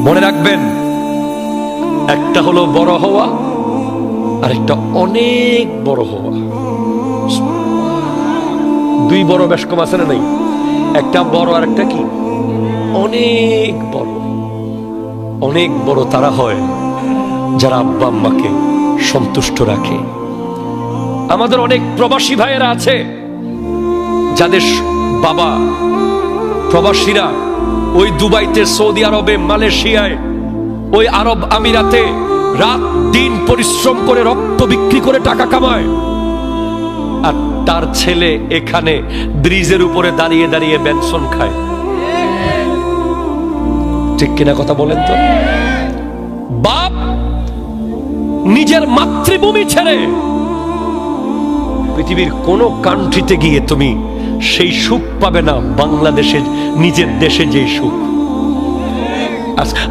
মনে রাখবেন, একটা হলো বড় হওয়া, আর একটা অনেক বড় হওয়া। দুই বড় বেশ কম আছে না নাই? একটা বড় আর একটা কি অনেক বড়। অনেক বড় তারা হয় যারা আব্বা আম্মাকে সন্তুষ্ট রাখে। আমাদের অনেক প্রবাসী ভাইয়েরা আছে যাদের বাবা প্রবাসীরা ওই দুবাইতে, সৌদি আরবে, মালয়েশিয়ায়, ওই আরব আমিরাতে রাত দিন পরিশ্রম করে রক্ত বিক্রি করে টাকা কামায়, আর তার ছেলে এখানে ব্রিজের উপরে দাঁড়িয়ে দাঁড়িয়ে বেনসন খায়। ঠিক কিনা কথা বলেন তো? বাপ নিজের মাতৃভূমি ছেড়ে পৃথিবীর কোন কান্ট্রিতে গিয়ে তুমি সেই সুখ পাবে না বাংলাদেশের নিজের দেশে যে সুখ।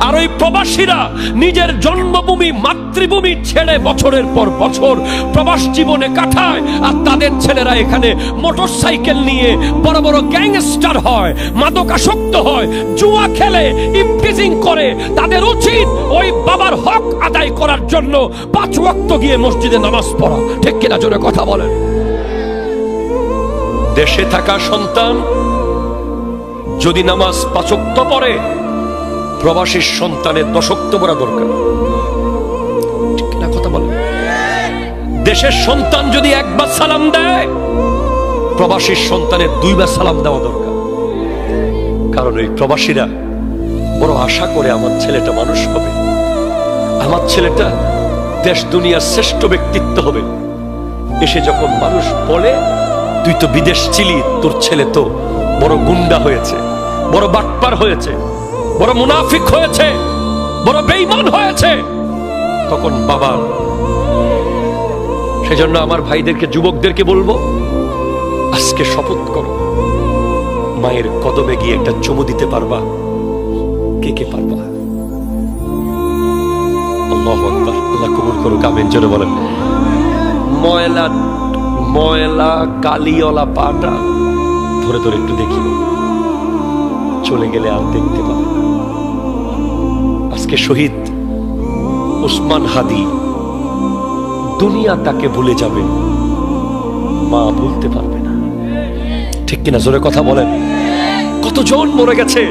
আর ওই প্রবাসীরা নিজের জন্মভূমি মাতৃভূমি ছেড়ে বছরের পর বছর প্রবাস জীবনে কাটায়, আর তাদের ছেলেরা এখানে মোটরসাইকেল নিয়ে বড় বড় গ্যাংস্টার হয়, মাদকাসক্ত হয়, জুয়া খেলে, ইফটিজিং করে। তাদের উচিত ওই বাবার হক আদায় করার জন্য 5 ওয়াক্ত গিয়ে মসজিদে নামাজ পড়া। ঠিক কিনা জোরে কথা বলেন? দেশে থাকা সন্তান যদি নামাজ 5 ওয়াক্ত পড়ে, প্রবাসীর সন্তানের 10 ওয়াক্ত পড়া দরকার। ঠিক না কথা বলেন? দেশের সন্তান যদি একবার সালাম দেয়, প্রবাসীর সন্তানের 2 বার সালাম দেওয়া দরকার। কারণ ওই প্রবাসীরা বড় আশা করে আমার ছেলেটা মানুষ হবে, আমার ছেলেটা দেশ দুনিয়ার শ্রেষ্ঠ ব্যক্তিত্ব হবে। এসে যখন মানুষ বলে, তুই তো বিদেশ ছিলি, তোর ছেলে তো বড় গুন্ডা হয়েছে, বড় বাটপার হয়েছে, বড় মুনাফিক হয়েছে, বড় বেঈমান হয়েছে, তখন বাবা, সেজন্য আমার ভাইদেরকে, যুবকদেরকে বলবো, আজকে শপথ করো, মায়ের কদমে গিয়ে একটা চুমু দিতে পারবা? কে কে পারবা? আল্লাহু আকবার। আল্লাহ কবুল করুক, আমিন জোরে বলেন। ময়লা ময়লা কালিওয়ালা পাটা ধরে ধরে একটু দেখি, চলে গেলে আর দেখতে পাবে। আজকে শহীদ ওসমান হাদি, দুনিয়া তাকে ভুলে যাবে, মা ভুলতে পারবে না। ঠিক কিনা জোরে কথা বলেন? কতজন মরে গেছে,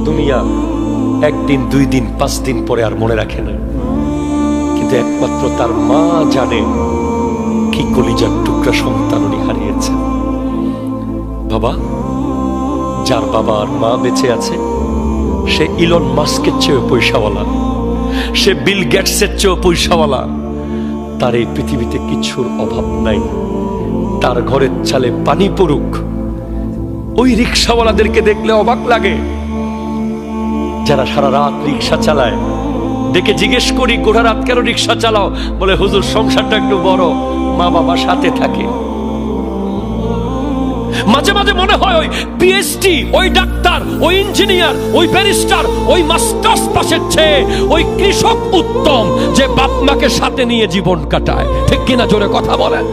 দুনিয়া 1 দিন 2 দিন 5 দিন পরে আর মনে রাখে না, কিন্তু একমাত্র তার মা জানে কি কলিজার টুকরা সন্তান উনি হারিয়েছে। বাবা, যার বাবা আর মা বেঁচে আছে, সে ইলন মাস্কের চেয়েও পয়সাওয়ালা, সে বিল গেটসের চেয়েও পয়সাওয়ালা। তার এই পৃথিবীতে কিছুর অভাব নাই। তার ঘরের চালে পানি পড়ুক, ওই রিক্সাওয়ালাদেরকে দেখলে অবাক লাগে, যারা সারা রাত রিক্সা চালায়। দেখে জিজ্ঞেস করি, গোটা রাত কেন রিক্সা চালাও? বলে, হুজুর সংসারটা একটু বড়, মা বাবা সাথে থাকে। মাঝে মাঝে মনে হয় ওই পিএইচডি, ওই ডাক্তার, ওই ইঞ্জিনিয়ার, ওই ব্যারিস্টার, ওই মাস্টার্স পাশের চেয়ে ওই কৃষক উত্তম, যে বাপ মাকে সাথে নিয়ে জীবন কাটায়। ঠিক কিনা জোরে কথা বলেন?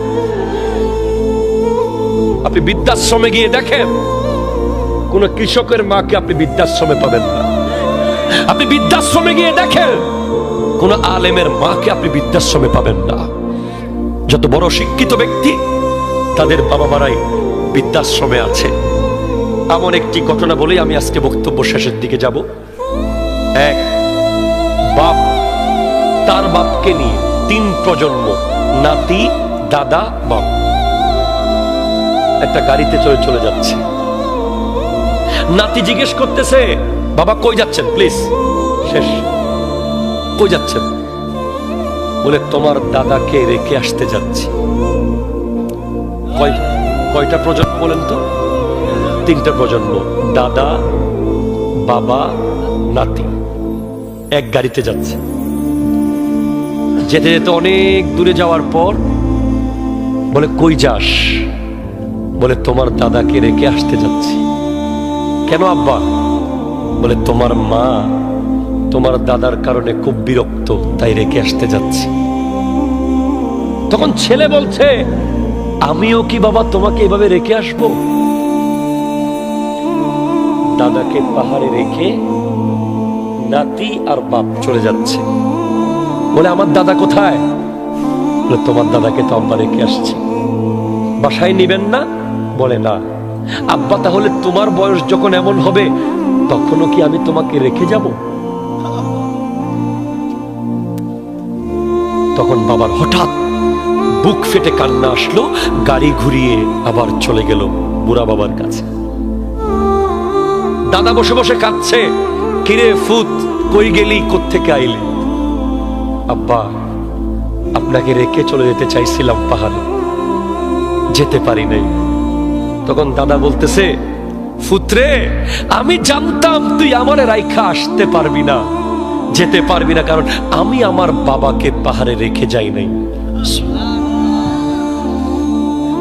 আপনি বৃদ্ধাশ্রমে গিয়ে দেখেন, কোন কৃষকের মাকে আপনি বৃদ্ধাশ্রমে পাবেন না। আপনি বৃদ্ধাশ্রমে গিয়ে দেখেন, কোন আলেমের মাকে আপনি বৃদ্ধাশ্রমে পাবেন না। যত বড় শিক্ষিত ব্যক্তি, তাদের বাবা মারাই বৃদ্ধাশ্রমে আছে। এমন একটি ঘটনা বলেই আমি আজকে বক্তব্য শেষের দিকে যাব। এক বাপ তার বাপকে নিয়ে 3 প্রজন্ম, নাতি, দাদা, বাপ, একটা গাড়িতে চলে যাচ্ছে। নাতি জিজ্ঞেস করতেছে, বাবা কই যাচ্ছেন? প্লিজ শেষ, কই যাচ্ছেন? বলে, তোমার দাদাকে রেখে আসতে যাচ্ছি। কয়টা প্রজন্ম বলেন তো? 3টা প্রজন্ম, দাদা, বাবা, নাতি, এক গাড়িতে যাচ্ছে। যেতে যেতে অনেক দূরে যাওয়ার পর বলে, কই যাস? বলে, তোমার দাদাকে রেখে আসতে যাচ্ছি। কেন আব্বা? বলে, তোমার মা তোমার দাদার কারণে খুব বিরক্ত, তাই রেখে আসতে যাচ্ছি। তখন ছেলে বলছে, আমিও কি বাবা তোমাকে এভাবে রেখে আসবো? দাদাকে পাহাড়ে রেখে নাতি আর বাপ চলে যাচ্ছে। বলে আমার দাদা কোথায়? বলে তোমার দাদাকে তো আব্বা রেখে আসছি। বাসায় নিবেন না? বলে না। আব্বা তাহলে তোমার বয়স যখন এমন হবে তখনও কি আমি তোমাকে রেখে যাব? তখন বাবার হঠাৎ বুক ফেটে কান্না আসলো, গাড়ি ঘুরিয়ে আবার চলে গেল বুড়া বাবার কাছে। দাদা বসে বসে কাঁদছে, কিরে ফুত কই গেলি, কোত্থেকে আইলি? আব্বা আপনাকে রেখে চলে যেতে চাইছিলাম পাহাড়ে, যেতে পারি নাই। তখন দাদা বলতেছে, ফুতরে আমি জানতাম তুই আমারে রাইখা আসতে পারবি না, যেতে পারবি না, কারণ আমি আমার বাবাকে পাহাড়ে রেখে যাই নাই।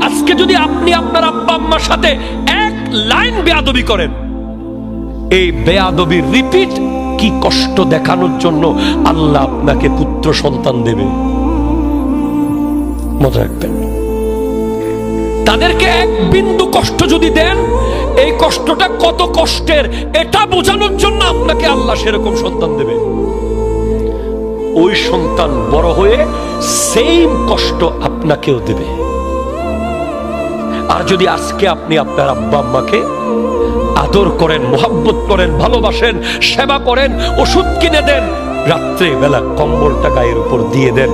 আজকে যদি আপনি আপনার আব্বা আম্মার সাথে এক লাইন বেয়াদবি করেন, এই বেয়াদবির রিপিট কি কষ্ট দেখানোর জন্য আল্লাহ আপনাকে পুত্র সন্তান দেবে। মনে রাখবেন, তাদেরকে এক বিন্দু কষ্ট যদি দেন, এই কষ্টটা কত কষ্টের এটা বোঝানোর জন্য আপনাকে আল্লাহ সেরকম সন্তান দেবে। ওই সন্তান বড় হয়ে সেম কষ্ট আপনাকেও দেবে। আর যদি আজকে আপনি আপনার আব্বা আম্মাকে আদর করেন, মোহাব্বত করেন, ভালোবাসেন, সেবা করেন, ওষুধ কিনে দেন, রাত্রে বেলা কম্বলটা গায়ের উপর দিয়ে দেন,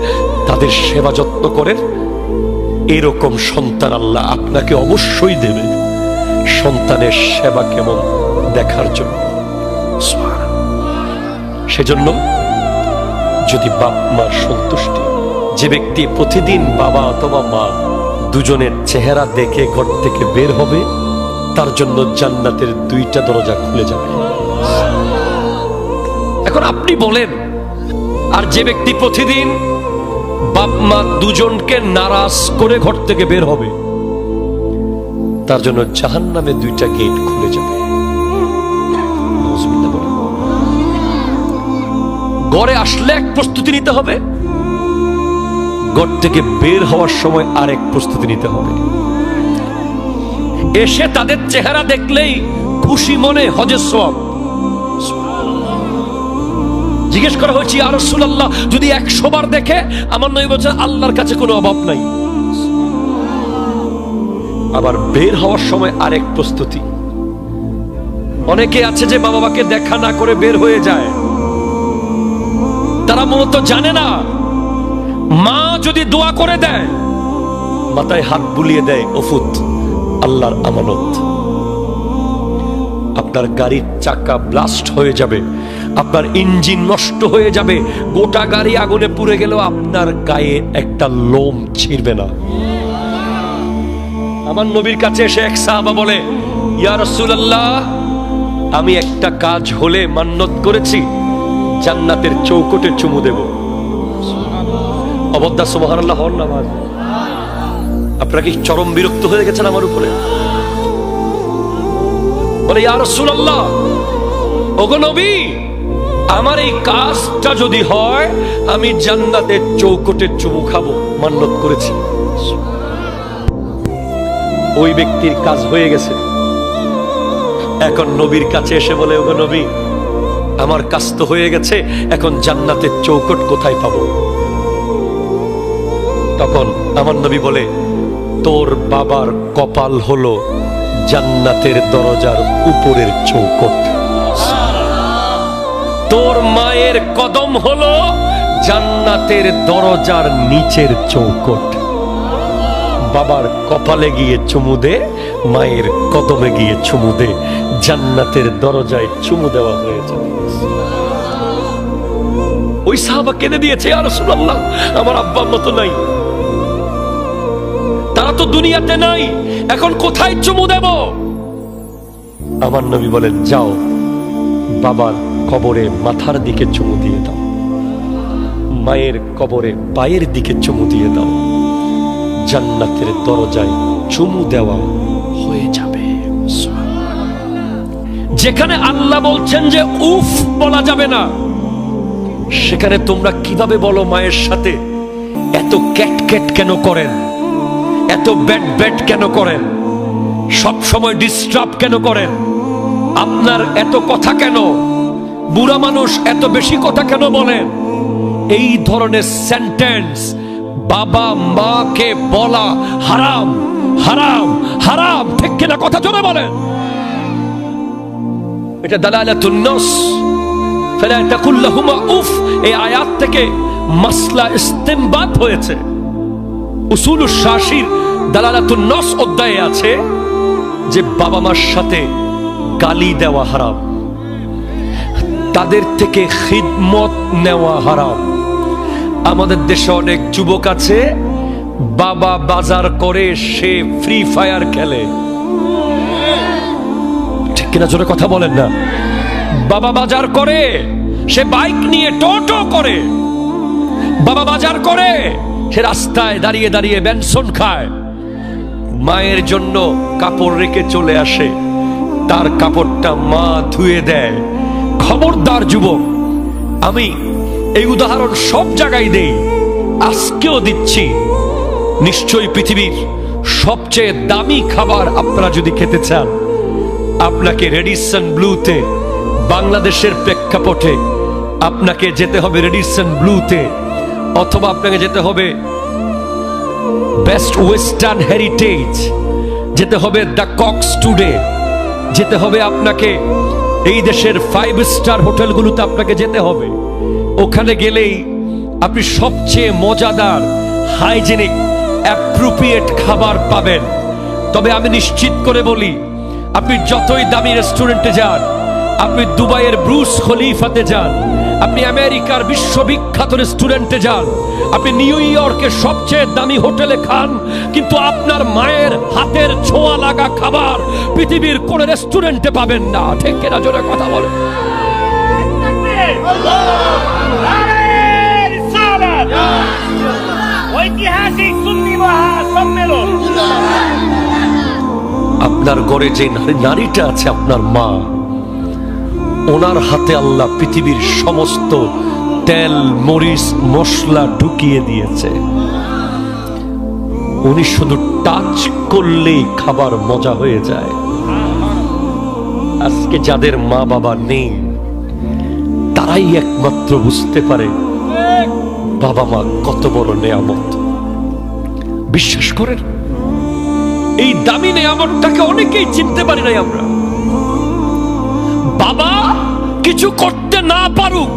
তাদের সেবা যত্ন করেন, এরকম সন্তান আল্লাহ আপনাকে অবশ্যই দেবে সন্তানের সেবা কেমন দেখার জন্য। সেজন্য যদি বাপ মার সন্তুষ্টি, যে ব্যক্তি প্রতিদিন বাবা অথবা মা দুজনের চেহারা দেখে ঘর থেকে বের হবে, তার জন্য জান্নাতের দুইটা দরজা খুলে যাবে। এখন আপনি বলেন, আর যে ব্যক্তি প্রতিদিন বাপ মা দুজনকে নারাজ করে ঘর থেকে বের হবে, তার জন্য জাহান্নামে দুইটা গেট খুলে যাবে। ঘরে আসলে এক প্রস্তুতি নিতে হবে, ঘর থেকে বের হওয়ার সময় আরেক প্রস্তুতি নিতে হবে। এসে তাদের চেহারা দেখলেই খুশি মনে হজের সওয়াব। জিজ্ঞেস করা হয়েছে, ইয়া রাসূলুল্লাহ যদি 100 বার দেখে? আমার নবী বলেছেন আল্লাহর কাছে কোনো অভাব নাই। আবার বের হওয়ার সময় আরেক প্রস্তুতি। অনেকে আছে যে বাবা মাকে দেখা না করে বের হয়ে যায়, তারা মূলত জানে না মা যদি দোয়া করে দেয়, মাথায় হাত বুলিয়ে দেয়, ওফুত আল্লাহর আমানত। আপনার গাড়ির চাকা ব্লাস্ট হয়ে যাবে, আপনার ইঞ্জিন নষ্ট হয়ে যাবে, গোটা গাড়ি আগুনে পুড়ে গেলেও আপনার গায়ে একটা লোম ছিঁড়বে না। আমার নবীর কাছে এসে এক সাহাবা বলে, ইয়া রাসূলুল্লাহ আমি একটা কাজ হলে মান্নত করেছি জান্নাতের চৌকটে চুমু দেব। অবদ্দা সুবহানাল্লাহ হন না? আপনারা কি চরম বিরক্ত হয়ে গেছেন আমার উপরে? বলে, ইয়া রাসূলুল্লাহ ওগো নবী, আমার এই কাজটা যদি হয় আমি জান্নাতের চৌকটে চুমু খাবো, মান্নত করেছি। ওই ব্যক্তির কাজ হয়ে গেছে। এখন নবীর কাছে এসে বলে, ওগো নবী আমার কাজ তো হয়ে গেছে, এখন জান্নাতের চৌকট কোথায় পাবো? তখন আমার নবী বলে, তোর বাবার কপাল হলো জান্নাতের দরজার উপরের চৌকট, তোর মায়ের কদম হলো জান্নাতের দরজার নিচের চৌকট। বাবার কপালে গিয়ে চুমু দে, মায়ের কদমে গিয়ে চুমু দে, জান্নাতের দরজায় চুমু দেওয়া হয়ে যাবে। ওই সাহাবা কেঁদে দিয়েছে, ইয়া রাসূলুল্লাহ আমার আব্বা আম্মা তো নাই, তারা তো দুনিয়াতে নাই, এখন কোথায় চুমু দেব? আমার নবী বলেন, যাও বাবার কবরে মাথার দিকে চুমু দিয়ে দাও, মায়ের কবরে পায়ের দিকে চুমু দিয়ে দাও, জান্নাতের দরজায় চুমু দেওয়া হয়ে যাবে। যেখানে আল্লাহ বলছেন যে উফ বলা যাবে না, সেখানে তোমরা কিভাবে বলো মায়ের সাথে? এত ক্যাট ক্যাট কেন করেন? এত ব্যাট ব্যাট কেন করেন? সব সময় ডিস্টার্ব কেন করেন? আপনার এত কথা কেন? বুড়া মানুষ এত বেশি কথা কেন বলেন? এই ধরনের সেন্টেন্স বাবা মাকে বলা হারাম, হারাম, হারাম। ঠিক কিনা? কথা জোরে বলেন। এটা দালালাতুন নস। ফালা তাকুল লাহুমা উফ, এই আয়াত থেকে মাসলা ইস্তেমবাত হয়েছে। উসুলুশ শাশির দালালাতুন নস অধ্যায়ে আছে যে বাবা মার সাথে গালি দেওয়া হারাম, তাদের থেকে খিদমত নেওয়া হারাম। আমাদের দেশে অনেক যুবক আছে, বাবা বাজার করে সে ফ্রি ফায়ার খেলে। ঠিক কিনা? জোরে কথা বলেন না। বাবা বাজার করে, সে বাইক নিয়ে টোটো করে। বাবা বাজার করে, সে রাস্তায় দাঁড়িয়ে দাঁড়িয়ে বেনসন খায়। মায়ের জন্য কাপড় রেখে চলে আসে, তার কাপড়টা মা ধুয়ে দেয়। খবরদার যুবক, আমি এই উদাহরণ সব জায়গায় দেই, আজকেও দিচ্ছি। নিশ্চয়ই পৃথিবীর সবচেয়ে দামি খাবার আপনারা যদি খেতে চান, আপনাকে রেডিসন ব্লুতে, বাংলাদেশের প্রেক্ষাপটে আপনাকে যেতে হবে রেডিসন ব্লুতে, অথবা আপনাকে যেতে হবে বেস্ট ওয়েস্টার্ন হেরিটেজ, যেতে হবে দ্য কক্স টুডে, যেতে হবে আপনাকে এই দেশের 5 স্টার হোটেলগুলোতে আপনাকে যেতে হবে। ওখানে গেলেই আপনি সবচেয়ে মজাদার, হাইজেনিক, অ্যাপ্রোপ্রিয়েট খাবার পাবেন। তবে আমি নিশ্চিত করে বলি, আপনি যতই দামি রেস্টুরেন্টে যান, আপনি দুবাইয়ের ব্রুজ খলিফাতে যান, আপনি আমেরিকার বিশ্ববিখ্যাত রেস্টুরেন্টে যান, আপনি নিউ ইয়র্কের সবচেয়ে দামি হোটেলে খান, কিন্তু আপনার মায়ের হাতের ছোঁয়া লাগা খাবার পৃথিবীর কোন রেস্টুরেন্টে পাবেন না। ঠিক কিনা? জোরে কথা বলেন। ঐতিহাসিক সুন্নি মহাসম্মেলন। আপনার ঘরে যে নারীটা আছে, আপনার মা, ওনার হাতে আল্লাহ পৃথিবীর সমস্ত তেল, মরিচ, মশলা ঢুকিয়ে দিয়েছে। উনি শুধু টাচ করলেই খাবার মজা হয়ে যায়। আজকে যাদের মা বাবা নেই, তারাই একমাত্র বুঝতে পারে বাবা মা কত বড় নেয়ামত। বিশ্বাস করেন, এই দামি নেয়ামতটাকে অনেকেই চিনতে পারি নাই আমরা। বাবা কিছু করতে না পারুক,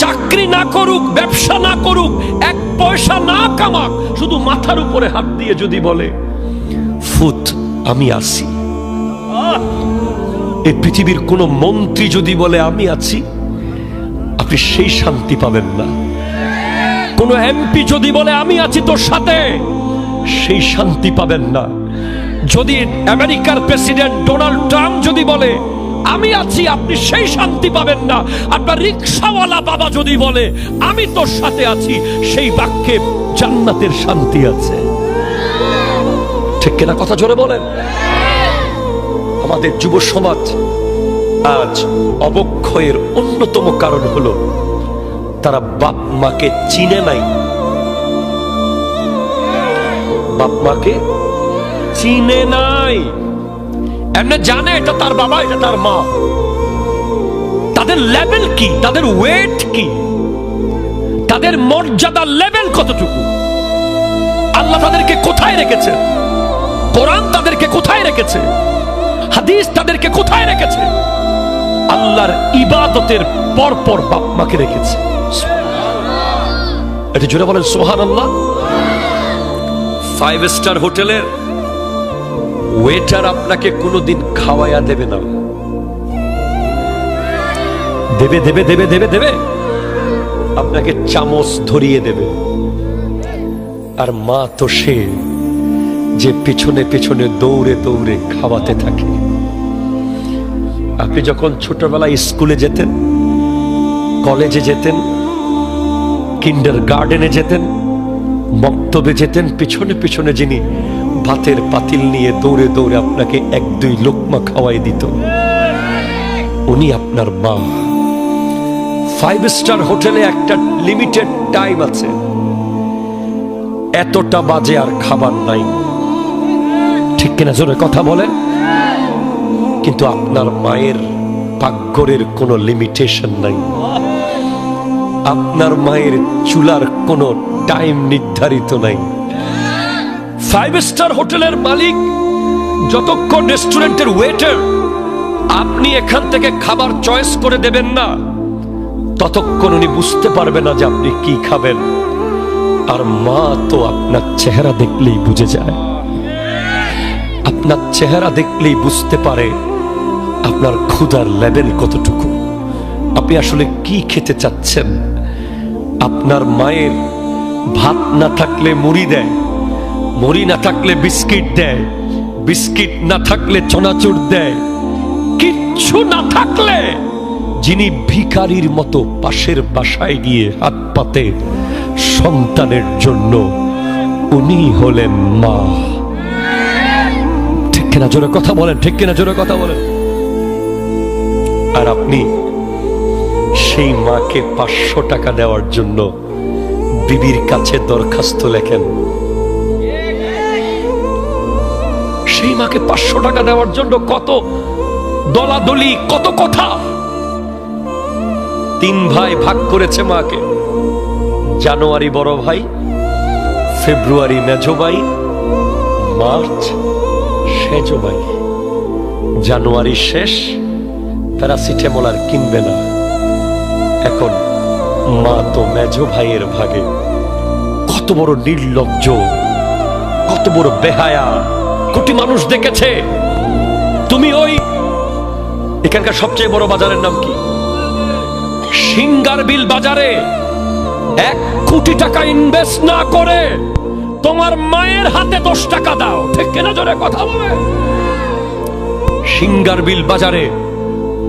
চাকরি না করুক, ব্যবসা না করুক, 1 পয়সা না কামাক, শুধু মাথার উপরে হাত দিয়ে যদি বলে ফুত আমি আছি। এই পৃথিবীর কোন মন্ত্রী যদি বলে আমি আছি, আপনি সেই শান্তি পাবেন না। কোন এমপি যদি বলে আমি আছি তোর সাথে, সেই শান্তি পাবেন না। যদি আমেরিকার প্রেসিডেন্ট ডোনাল্ড ট্রাম্প যদি বলে আমি আছি, আপনি সেই শান্তি পাবেন না। আপনার রিকশাওয়ালা বাবা যদি বলে আমি তোর সাথে আছি, সেই বাক্যে জান্নাতের শান্তি আছে। ঠিক কিনা? কথা জোরে বলেন। আমাদের যুব সমাজ আজ অবক্ষয়ের অন্যতম কারণ হলো তারা বাপ মাকে চিনে নাই। বাপ মাকে চিনে নাই, এমনি জানে এটা তার বাবা, এটা তার মা। তাদের লেভেল কি, তাদের ওয়েট কি, তাদের মর্যাদার লেভেল কতটুকু, আল্লাহ তাদেরকে কোথায় রেখেছে, কোরআন তাদেরকে কোথায় রেখেছে, হাদিস তাদেরকে কোথায় রেখেছে। আল্লাহর ইবাদতের পরপর বাপ মাকে রেখেছে। এটা জোরে বলেন সুবহানাল্লাহ। 5 স্টার হোটেলের ওয়েটার আপনাকে কোনোদিন খাওয়াইয়া দেবে না। দেবে দেবে দেবে দেবে দেবে আপনাকে চামচ ধরিয়ে দেবে। আর মা তো সে যে পেছনে পেছনে দৌড়ে দৌড়ে খাওয়াতে থাকে। আপনি যখন ছোটবেলায় স্কুলে যেতেন, কলেজে যেতেন, কিন্ডার গার্ডেনে যেতেন, মক্তবে যেতেন, পিছনে পিছনে যিনি ভাতের পাতিল নিয়ে দৌড়ে দৌড়ে আপনাকে 1-2 লোকমা খাওয়াই দিত, উনি আপনার মা। 5 স্টার হোটেলে একটা লিমিটেড টাইম আছে, এতটা বাজে আর খাবার নাই। ঠিক কিনা? জোরে কথা বলেন। কিন্তু আপনার মায়ের পাকঘরের কোনো লিমিটেশন নাই, আপনার মায়ের চুলার কোনো টাইম নির্ধারিত নাই। 5 স্টার হোটেলের মালিক যতক্ষণ রেস্টুরেন্টের ওয়েটার আপনি এখান থেকে খাবার চয়েস করে দেবেন না, ততক্ষণ উনি বুঝতে পারবে না যে আপনি কি খাবেন। আর মা তো আপনার চেহারা দেখলেই বুঝে যায়, আপনার চেহারা দেখলেই বুঝতে পারে আপনার ক্ষুধার লেভেল কতটুকু, আপনি আসলে কি খেতে চাচ্ছেন। আপনার মায়ের ভাত না থাকলে মুড়ি দেয়, মুড়ি না থাকলে বিস্কিট দেয়, বিস্কিট না থাকলে চনাচুর দেয়, কিচ্ছু না থাকলে যিনি ভিখারির মতো পাশের বাসায় গিয়ে হাত পাতে সন্তানের জন্য, উনি হলেন মা। ঠিক কিনা জোরে কথা বলেন, ঠিক কিনা জোরে কথা বলেন। আর আপনি সেই মাকে 500 টাকা দেওয়ার জন্য বিবির কাছে দরখাস্ত লেখেন। সেই মাকে 500 টাকা দেওয়ার জন্য কত দলাদলি, কত কথা। 3 ভাই ভাগ করেছে মাকে, জানুয়ারি বড় ভাই, ফেব্রুয়ারি মেজো ভাই, মার্চ সেজো ভাই। জানুয়ারি শেষ, প্যারাসিটামল আর কিনবে না। এখন মা তো মেজো ভাইয়ের ভাগে। কত বড় নির্লজ্জ, কত বড় বেহায়া, কোটি মানুষ দেখেছে। তুমি ওই এখানকার সবচেয়ে বড় বাজারের নাম কি, সিঙ্গারবিল বাজারে 1 কোটি টাকা ইনভেস্ট না করে তোমার মায়ের হাতে 10 টাকা দাও। ঠিক কিনা জোরে কথা বলে। সিঙ্গারবিল বাজারে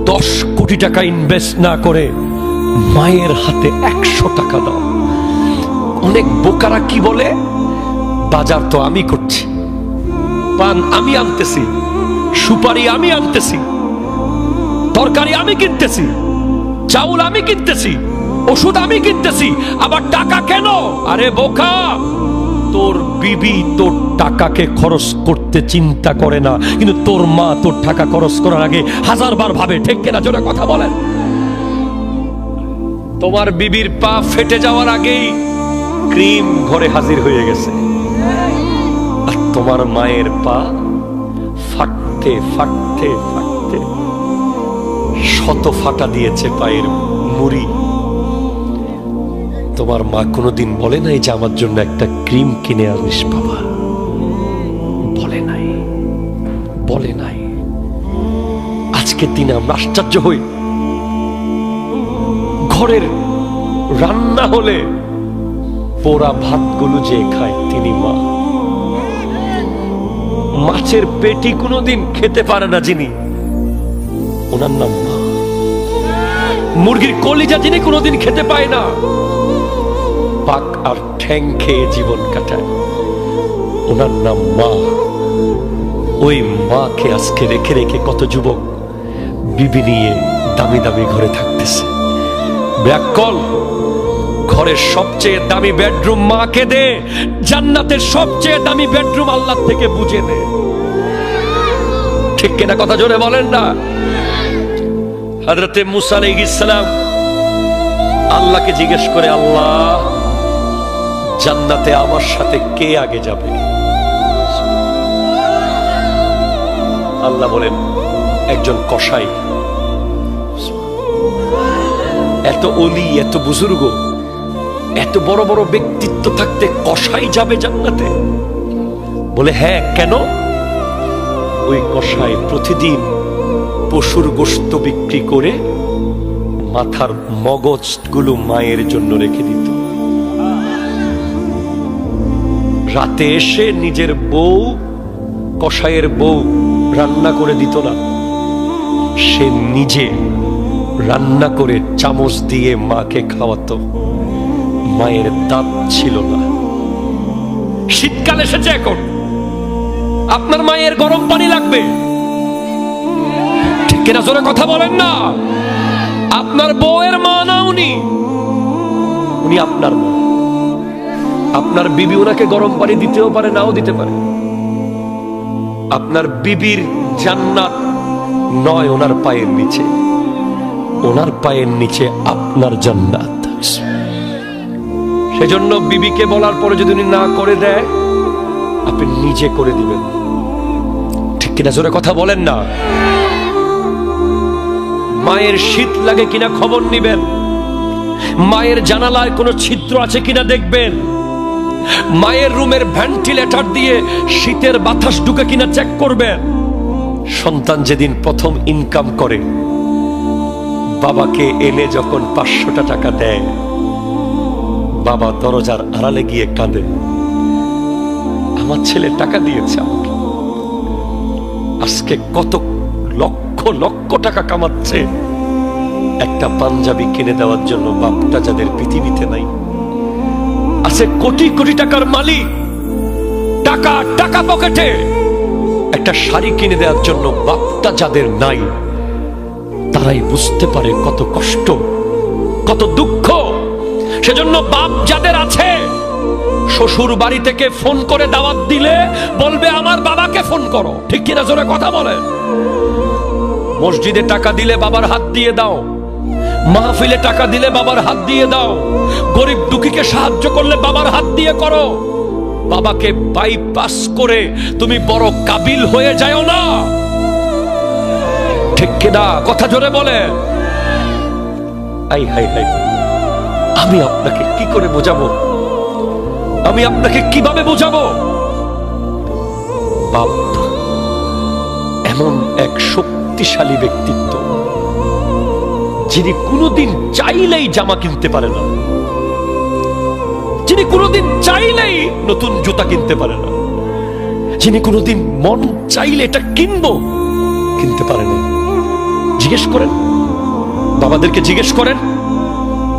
10 কোটি টাকা ইনভেস্ট না করে মায়ের হাতে 100 টাকা দাও। অনেক বোকারা কি বলে, বাজার তো আমি করছি, পান আমি আনতেছি, সুপারি আমি আনতেছি, তরকারি আমি কিনতেছি, চাউল আমি কিনতেছি, ওষুধ আমি কিনতেছি, আবার টাকা কেন? আরে বোকা, তোর বিবি তোর টাকাকে খরচ করতে চিন্তা করে না, কিন্তু তোর মা তোর টাকা খরচ করার আগে 1000 বার ভাবে। ঠিক কিনা জোরে কথা বলেন। তোমার বিবির পা ফেটে যাওয়ার আগেই ক্রিম ঘরে হাজির হয়ে গেছে, আর তোমার মায়ের পা ফাটতে ফাটতে ফাটতে শত ফাটা দিয়েছে পায়ের মুড়ি। তোমার মা কোনোদিন বলে নাই যে আমার জন্য একটা ক্রিম কিনে আনিস বাবা, বলে নাই, বলে নাই। আজকের দিনে আমরা আশ্চর্য হই, ঘরের রান্না হলে পোড়া ভাতগুলো যে খায় তিনি মা। মাছের পেটি কোনোদিন খেতে পারে না যিনি, ওনার নাম মা। মুরগির কলিজা যিনি কোনোদিন খেতে পায় না, পাক আর ঠ্যাং খেয়ে জীবন কাটায়, ওনার নাম মা। ওই মাকে আজকে রেখে রেখে কত যুবক বিবি নিয়ে দামি দামি ঘরে থাকতেছে। ব্যাকল, ঘরের সবচেয়ে দামি বেডরুম মাকে দে, জান্নাতের সবচেয়ে দামি বেডরুম আল্লাহ থেকে বুঝে নে। ঠিক কিনা কথা জোরে বলেন না। হযরতে মুসা আলাইহিস সালাম আল্লাহকে জিজ্ঞেস করে, আল্লাহ জান্নাতে আমার সাথে কে আগে যাবে? আল্লাহ বলেন, একজন কসাই। এত অলি, এত বুজুর্গ, এত বড় বড় ব্যক্তিত্ব থাকতে কসাই যাবে জান্নাতে? বলে হ্যাঁ, কেন? ওই কসাই প্রতিদিন পশুর গোশত বিক্রি করে মাথার মগজগুলো মায়ের জন্য রেখে দিত। রাতে এসে নিজের বউ, কসাইয়ের বউ রান্না করে দিত না, সে নিজে রান্না করে চামচ দিয়ে মাকে খাওয়াতো। মায়ের দাঁত ছিল না। শীতকাল এসেছে, এখন আপনার মায়ের গরম পানি লাগবে। ঠিক কিনা জোরে কথা বলেন না। আপনার বউয়ের মা না উনি, উনি আপনার মা। আপনার বিবি ওনাকে গরম পানি দিতেও পারে, নাও দিতে পারে। আপনার বিবির জান্নাত নয় ওনার পায়ের নিচে, ওনার পায়ের নিচে আপনার জান্নাত। সেজন্য বিবিকে বলার পরে যদি উনি না করে দেয়, আপনি নিজে করে দিবেন। ঠিক কিনা জোরে কথা বলেন না? মায়ের শীত লাগে কিনা খবর নিবেন, মায়ের জানালায় কোনো ছিদ্র আছে কিনা দেখবেন, মায়ের রুমের ভেন্টিলেটর দিয়ে শীতের বাতাস ঢুকে কিনা চেক করবেন। সন্তান যেদিন প্রথম ইনকাম করে, বাবাকে এনে যখন 500 টাকা দেয়, বাবা দরজার আড়ালে গিয়ে কাঁদে, আমার ছেলে টাকা দিয়েছে আমাকে। আজকে কত লক্ষ লক্ষ টাকা কামাচ্ছে একটা পাঞ্জাবি কিনে দেওয়ার জন্য বাপটা যাদের পৃথিবীতে নাই। আছে কোটি কোটি টাকার মালিক, টাকা টাকা পকেটে, একটা শাড়ি কিনে দেওয়ার জন্য বাপটা যাদের নাই, তারাই বুঝতে পারে কত কষ্ট, কত দুঃখ। সেজন্য বাপ যাদের আছে, শ্বশুর বাড়ি থেকে ফোন করে দাওয়াত দিলে বলবে আমার বাবাকে ফোন করো। ঠিক কিনা জোরে কথা বলে? মসজিদে টাকা দিলে বাবার হাত দিয়ে দাও, মাহফিলে টাকা দিলে বাবার হাত দিয়ে দাও, গরিব দুঃখীকে সাহায্য করলে বাবার হাত দিয়ে করো। বাবাকে বাইপাস করে তুমি বড় কাবিল হয়ে যাও না। ঠিক কিনা? কথা জোরে বলে। আই হাই হাই, আমি আপনাকে কি করে বোঝাবো? আমি আপনাকে কিভাবে বোঝাবো? বাপ এমন এক শক্তিশালী ব্যক্তিত্ব, যিনি কোনোদিন চাইলেই জামা কিনতে পারে না, যিনি কোনোদিন চাইলেই নতুন জুতা কিনতে পারে না, যিনি কোনোদিন মন চাইলে এটা কিনবো কিনতে পারে না। জিজ্ঞেস করেন, বাবাদেরকে জিজ্ঞেস করেন,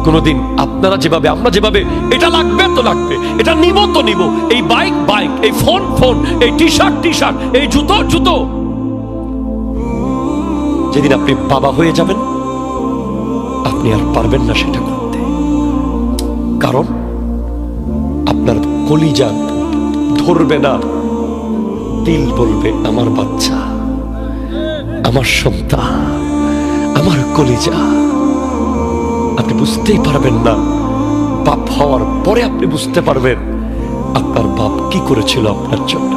কোনোদিন আপনারা যেভাবে, আমরা যেভাবে এটা লাগবে তো লাগবে, এটা নিব তো নিব, এই বাইক বাইক, এই ফোন ফোন, এই টি শার্ট টি শার্ট, এই জুতো জুতো। যেদিন আপনি বাবা হয়ে যাবেন, আপনি আর পারবেন না সেটা করতে। কারণ আপনার কলিজা ধরবে না, দিল বলবে আমার বাচ্চা, আমার সন্তান, আমার কলিজা। আপনি বুঝতেই পারবেন না, বাপ হওয়ার পরে আপনি বুঝতে পারবেন আপনার বাপ কি করেছিল আপনার জন্য।